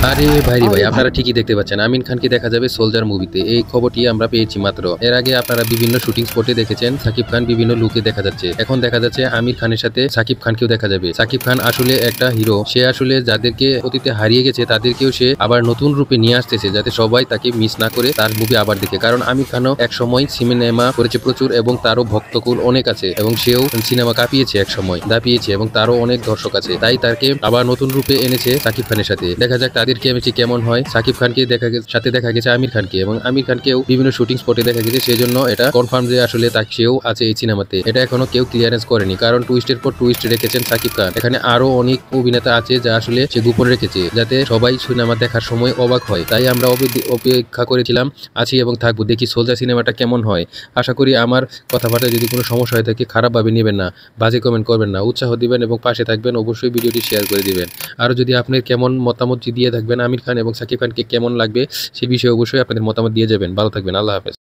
আরে ভাইরে ভাই, আপনারা ঠিকই দেখতে পাচ্ছেন আমিন খানকে দেখা যাবে সোলজার মুভিতে। এই খবরটি আমরা পেয়েছি মাত্র। এর আগে আপনারা বিভিন্ন শুটিং স্পটে দেখেছেন সাকিব খান বিভিন্ন লুকে দেখা যাচ্ছে। এখন দেখা যাচ্ছে আমির খানের সাথে সাকিব খানকেও দেখা যাবে। সাকিব খান আসলে একটা হিরো, সে আসলে যাদেরকে অতীতে হারিয়ে গেছে তাদেরকেও সে আবার নতুন রূপে নিয়ে আসতেছে, যাতে সবাই তাকে মিস না করে তার মুভি আবার দেখে। কারণ আমির খানও এক সময় সিনেমা করেছে প্রচুর এবং তারও ভক্তকুল অনেক আছে এবং সেও সিনেমা কাঁপিয়েছে এক সময়, দাপিয়েছে এবং তারও অনেক দর্শক আছে। তাই তাকে আবার নতুন রূপে এনেছে সাকিব খানের সাথে। দেখা যাক তাদের কেমিস্ট্রি কেমন হয়। সাকিব খানকে সাথে দেখা গেছে আমির খানকে, এবং আমির খানকেও বিভিন্ন শুটিং স্পটে দেখা গেছে। সেজন্য এটা কনফার্ম যে আসলে সেও আছে এই সিনেমাতে। এটা এখনো কেউ ক্লিয়ারেন্স করেনি, কারণ টুইস্টের পর টুইস্ট রেখেছেন সাকিব খান। এখানে আরো অনেক অভিনেতা আছে যা আসলে সে গোপন রেখেছে, যাতে সবাই সিনেমা দেখার সময় অবাক হয়। তাই আমরা অপেক্ষা করেছিলাম, আছি এবং থাকবো। দেখি সোলজার সিনেমাটা কেমন হয়। আশা করি আমার কথাবার্তায় যদি কোনো সমস্যা হয়ে থাকে খারাপভাবে নেবেন না, বাজে কমেন্ট করবেন না, উৎসাহ দিবেন এবং পাশে থাকবেন। অবশ্যই ভিডিওটি শেয়ার করে দিবেন। আর যদি আপনার কেমন মতামত দিয়ে থাকবেন আমির খান এবং সাকিব খানকে কেমন লাগবে সে বিষয়ে অবশ্যই আপনাদের মতামত দিয়ে যাবেন। ভালো থাকবেন। আল্লাহ হাফেজ।